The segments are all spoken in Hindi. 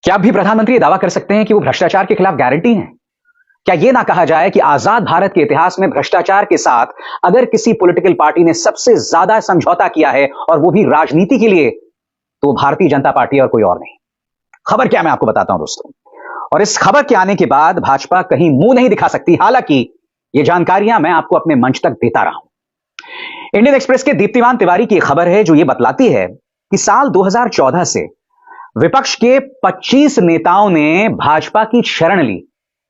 क्या अब भी प्रधानमंत्री दावा कर सकते हैं कि वो भ्रष्टाचार के खिलाफ गारंटी हैं? क्या यह ना कहा जाए कि आजाद भारत के इतिहास में भ्रष्टाचार के साथ अगर किसी पॉलिटिकल पार्टी ने सबसे ज्यादा समझौता किया है और वो भी राजनीति के लिए, तो भारतीय जनता पार्टी और कोई और नहीं। खबर क्या मैं आपको बताता हूं दोस्तों, और इस खबर के आने के बाद भाजपा कहीं मुंह नहीं दिखा सकती। हालांकि ये जानकारियां मैं आपको अपने मंच तक देता रहा हूं। इंडियन एक्सप्रेस के दीप्तिमान तिवारी की खबर है जो ये बतलाती है कि साल 2014 से विपक्ष के 25 नेताओं ने भाजपा की शरण ली।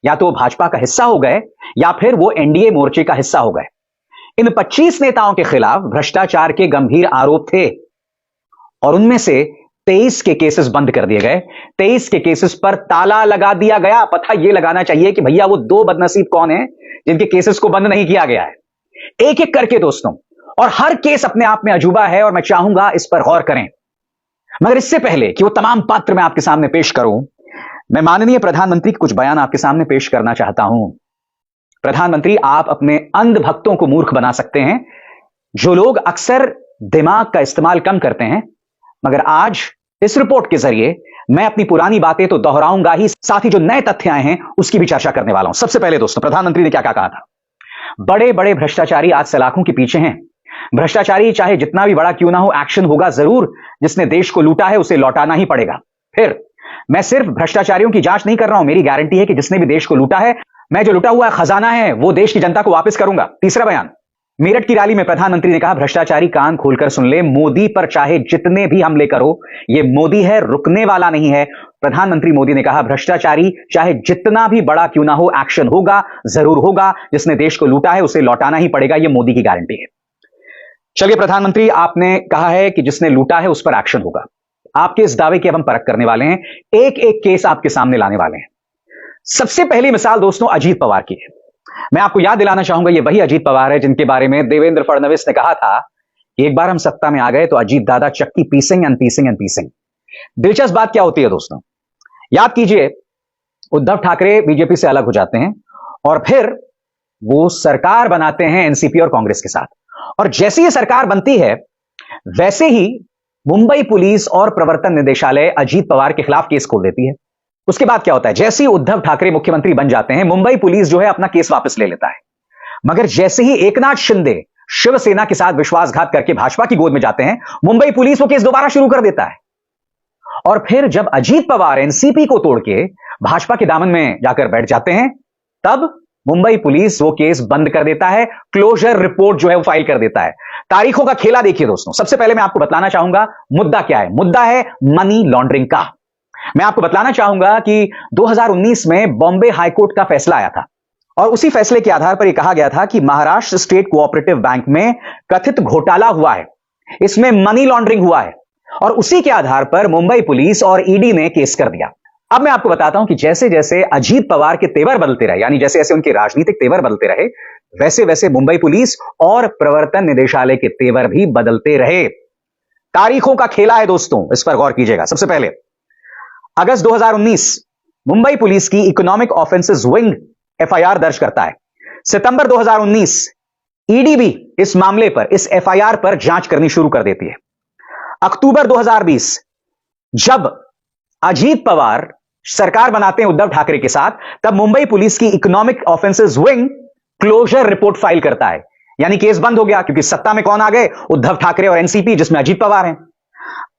या तो भाजपा का हिस्सा हो गए या फिर वो एनडीए मोर्चे का हिस्सा हो गए। इन 25 नेताओं के खिलाफ भ्रष्टाचार के गंभीर आरोप थे और उनमें से 23 के केसेस बंद कर दिए गए। 23 के केसेस पर ताला लगा दिया गया। पता यह लगाना चाहिए कि भैया वो दो बदनसीब कौन है जिनके केसेस को बंद नहीं किया गया है। एक एक करके दोस्तों, और हर केस अपने आप में अजूबा है और मैं चाहूंगा इस पर गौर करें। मगर इससे पहले कि वो तमाम पात्र मैं आपके सामने पेश करूं, मैं माननीय प्रधानमंत्री के कुछ बयान आपके सामने पेश करना चाहता हूं। प्रधानमंत्री, आप अपने अंध भक्तों को मूर्ख बना सकते हैं, जो लोग अक्सर दिमाग का इस्तेमाल कम करते हैं। मगर आज इस रिपोर्ट के जरिए मैं अपनी पुरानी बातें तो दोहराऊंगा ही, साथ ही जो नए तथ्य आए हैं उसकी भी चर्चा करने वाला हूं। सबसे पहले दोस्तों, प्रधानमंत्री ने क्या क्या कहा था। बड़े बड़े भ्रष्टाचारी आज सलाखों के पीछे हैं। भ्रष्टाचारी चाहे जितना भी बड़ा क्यों ना हो, एक्शन होगा जरूर। जिसने देश को लूटा है उसे लौटाना ही पड़ेगा। फिर मैं सिर्फ भ्रष्टाचारियों की जांच नहीं कर रहा हूं, मेरी गारंटी है कि जिसने भी देश को लूटा है, मैं जो लूटा हुआ खजाना है वो देश की जनता को वापस करूंगा। तीसरा बयान, मेरठ की रैली में प्रधानमंत्री ने कहा, भ्रष्टाचारी कान खोलकर सुन ले, मोदी पर चाहे जितने भी हमले करो, ये मोदी है, रुकने वाला नहीं है। प्रधानमंत्री मोदी ने कहा, भ्रष्टाचारी चाहे जितना भी बड़ा क्यों ना हो, एक्शन होगा, जरूर होगा। जिसने देश को लूटा है उसे लौटाना ही पड़ेगा, यह मोदी की गारंटी है। चलिए प्रधानमंत्री, आपने कहा है कि जिसने लूटा है उस पर एक्शन होगा। आपके इस दावे की अब हम परख करने वाले हैं, एक एक केस आपके सामने लाने वाले हैं। सबसे पहली मिसाल दोस्तों अजीत पवार की है। मैं आपको याद दिलाना चाहूंगा, ये वही अजीत पवार है जिनके बारे में देवेंद्र फडणवीस ने कहा था कि एक बार हम सत्ता में आ गए तो अजीत दादा चक्की पीसेंगे, अनपीसेंगे, अनपीसेंगे। दिलचस्प बात क्या होती है दोस्तों, याद कीजिए, उद्धव ठाकरे बीजेपी से अलग हो जाते हैं और फिर वो सरकार बनाते हैं एनसीपी और कांग्रेस के साथ। और जैसे ही सरकार बनती है वैसे ही मुंबई पुलिस और प्रवर्तन निदेशालय अजीत पवार के खिलाफ केस खोल देती है। उसके बाद क्या होता है, जैसे ही उद्धव ठाकरे मुख्यमंत्री बन जाते हैं, मुंबई पुलिस जो है अपना केस वापस ले लेता है। मगर जैसे ही एकनाथ शिंदे शिवसेना के साथ विश्वासघात करके भाजपा की गोद में जाते हैं, मुंबई पुलिस वो केस दोबारा शुरू कर देता है। और फिर जब अजीत पवार एनसीपी को तोड़ के भाजपा के दामन में जाकर बैठ जाते हैं, तब मुंबई पुलिस वो केस बंद कर देता है, क्लोजर रिपोर्ट जो है वो फाइल कर देता है। तारीखों का खेला देखिए दोस्तों। सबसे पहले मैं आपको बतलाना चाहूंगा मुद्दा क्या है। मुद्दा है मनी लॉन्ड्रिंग का। मैं आपको बतलाना चाहूंगा कि 2019 में बॉम्बे हाईकोर्ट का फैसला आया था और उसी फैसले के आधार पर यह कहा गया था कि महाराष्ट्र स्टेट कोऑपरेटिव बैंक में कथित घोटाला हुआ है, इसमें मनी लॉन्ड्रिंग हुआ है और उसी के आधार पर मुंबई पुलिस और ईडी ने केस कर दिया। अब मैं आपको बताता हूं कि जैसे जैसे अजीत पवार के तेवर बदलते रहे, यानी जैसे जैसे उनके राजनीतिक तेवर बदलते रहे, वैसे वैसे मुंबई पुलिस और प्रवर्तन निदेशालय के तेवर भी बदलते रहे। तारीखों का खेला है दोस्तों, इस पर गौर कीजिएगा। सबसे पहले अगस्त 2019 मुंबई पुलिस की इकोनॉमिक ऑफेंसेस विंग एफआईआर दर्ज करता है। सितंबर 2019 ईडी भी इस मामले पर, इस एफआईआर पर जांच करनी शुरू कर देती है। अक्टूबर 2020 जब अजीत पवार सरकार बनाते हैं उद्धव ठाकरे के साथ, तब मुंबई पुलिस की economic offences wing closure report file करता है, यानी केस बंद हो गया क्योंकि सत्ता में कौन आ गए, उद्धव ठाकरे और एनसीपी जिसमें अजीत पवार हैं।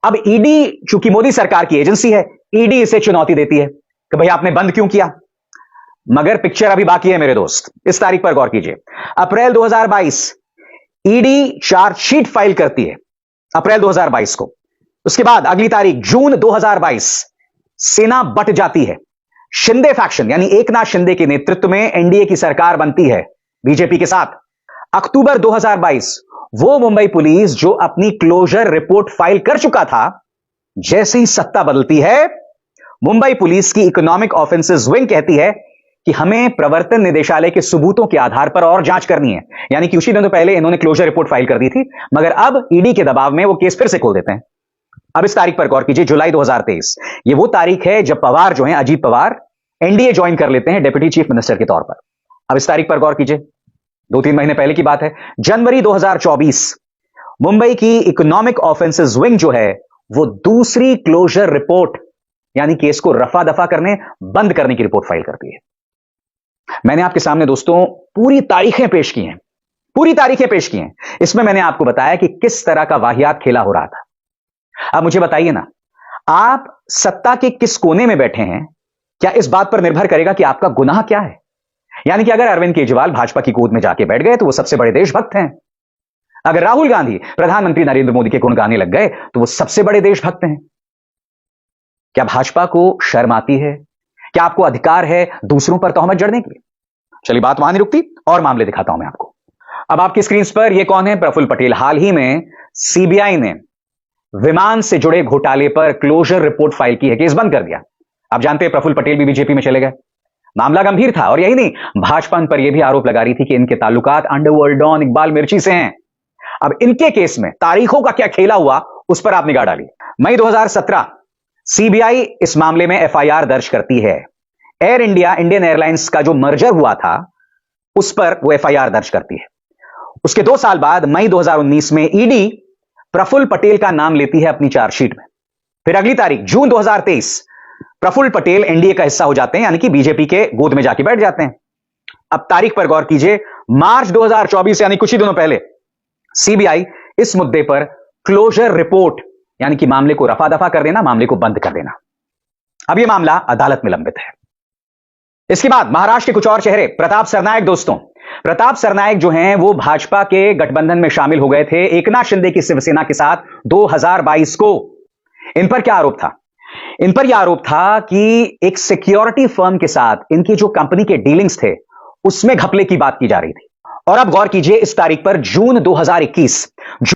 अब ईडी चूंकि मोदी सरकार की एजेंसी है, ईडी इसे चुनौती देती है कि भाई आपने बंद क्यों किया। मगर पिक्चर अभी बाकी है मेरे दोस्त, इस तारीख पर गौर कीजिए। अप्रैल 2022 ईडी चार्जशीट फाइल करती है, अप्रैल 2022 को। उसके बाद अगली तारीख जून 2022 सेना बट जाती है। शिंदे फैक्शन यानी एकनाथ शिंदे के नेतृत्व में एनडीए की सरकार बनती है बीजेपी के साथ। अक्टूबर 2022 वो मुंबई पुलिस जो अपनी क्लोजर रिपोर्ट फाइल कर चुका था, जैसे ही सत्ता बदलती है, मुंबई पुलिस की इकोनॉमिक ऑफेंसेस विंग कहती है कि हमें प्रवर्तन निदेशालय के सबूतों के आधार पर और जांच करनी है। यानी कि उसी दिन तो पहले इन्होंने क्लोजर रिपोर्ट फाइल कर दी थी, मगर अब ईडी के दबाव में वो केस फिर से खोल देते हैं। अब इस तारीख पर गौर कीजिए, जुलाई 2023, ये वो तारीख है जब पवार जो है, अजीत पवार, एनडीए ज्वाइन कर लेते हैं डिप्टी चीफ मिनिस्टर के तौर पर। अब इस तारीख पर गौर कीजिए, 2-3 महीने पहले की बात है। जनवरी 2024 मुंबई की इकोनॉमिक ऑफेंसेस विंग जो है वो दूसरी क्लोजर रिपोर्ट यानी केस को रफा दफा करने, बंद करने की रिपोर्ट फाइल करती है। मैंने आपके सामने दोस्तों पूरी तारीखें पेश की हैं, पूरी तारीखें पेश की हैं। इसमें मैंने आपको बताया कि किस तरह का वाहियात खेला हो रहा था। अब मुझे बताइए ना, आप सत्ता के किस कोने में बैठे हैं, क्या इस बात पर निर्भर करेगा कि आपका गुनाह क्या है? यानी कि अगर अरविंद केजरीवाल भाजपा की गोद में जाके बैठ गए तो वो सबसे बड़े देशभक्त हैं। अगर राहुल गांधी प्रधानमंत्री नरेंद्र मोदी के गुण गाने लग गए तो वो सबसे बड़े देशभक्त हैं। क्या भाजपा को शर्म आती है? क्या आपको अधिकार है दूसरों पर तोहमत जड़ने की? चलिए, बात वहां नहीं रुकती, और मामले दिखाता हूं मैं आपको। अब आपकी स्क्रीन पर यह कौन है? प्रफुल्ल पटेल। हाल ही में सीबीआई ने विमान से जुड़े घोटाले पर क्लोजर रिपोर्ट फाइल की है, केस बंद कर दिया। आप जानते हैं प्रफुल्ल पटेल भी बीजेपी में चले गए। मामला गंभीर था, और यही नहीं, भाजपा उन पर यह भी आरोप लगा रही थी कि इनके ताल्लुकात अंडरवर्ल्ड डॉन इकबाल मिर्ची से हैं। अब इनके केस में तारीखों का क्या खेला हुआ, उस पर आप निगाह डालिए। मई 2017 सीबीआई इस मामले में एफआईआर दर्ज करती है। एयर इंडिया इंडियन एयरलाइंस का जो मर्जर हुआ था उस पर वो एफआईआर दर्ज करती है। उसके 2 साल बाद मई 2019 में ईडी प्रफुल्ल पटेल का नाम लेती है अपनी चार्जशीट में। फिर अगली तारीख जून 2023 प्रफुल्ल पटेल एनडीए का हिस्सा हो जाते हैं, यानी कि बीजेपी के गोद में जाके बैठ जाते हैं। अब तारीख पर गौर कीजिए, मार्च 2024 यानी कुछ ही दिनों पहले सीबीआई इस मुद्दे पर क्लोजर रिपोर्ट, यानी कि मामले को रफा दफा कर देना, मामले को बंद कर देना। अब यह मामला अदालत में लंबित है। इसके बाद महाराष्ट्र के कुछ और चेहरे, प्रताप सरनायक। दोस्तों, प्रताप सरनायक जो हैं वो भाजपा के गठबंधन में शामिल हो गए थे एकनाथ शिंदे की शिवसेना के साथ 2022 को। इन पर क्या आरोप था? इन पर यह आरोप था कि एक सिक्योरिटी फर्म के साथ इनकी जो कंपनी के डीलिंग्स थे उसमें घपले की बात की जा रही थी। और अब गौर कीजिए, इस तारीख पर जून 2021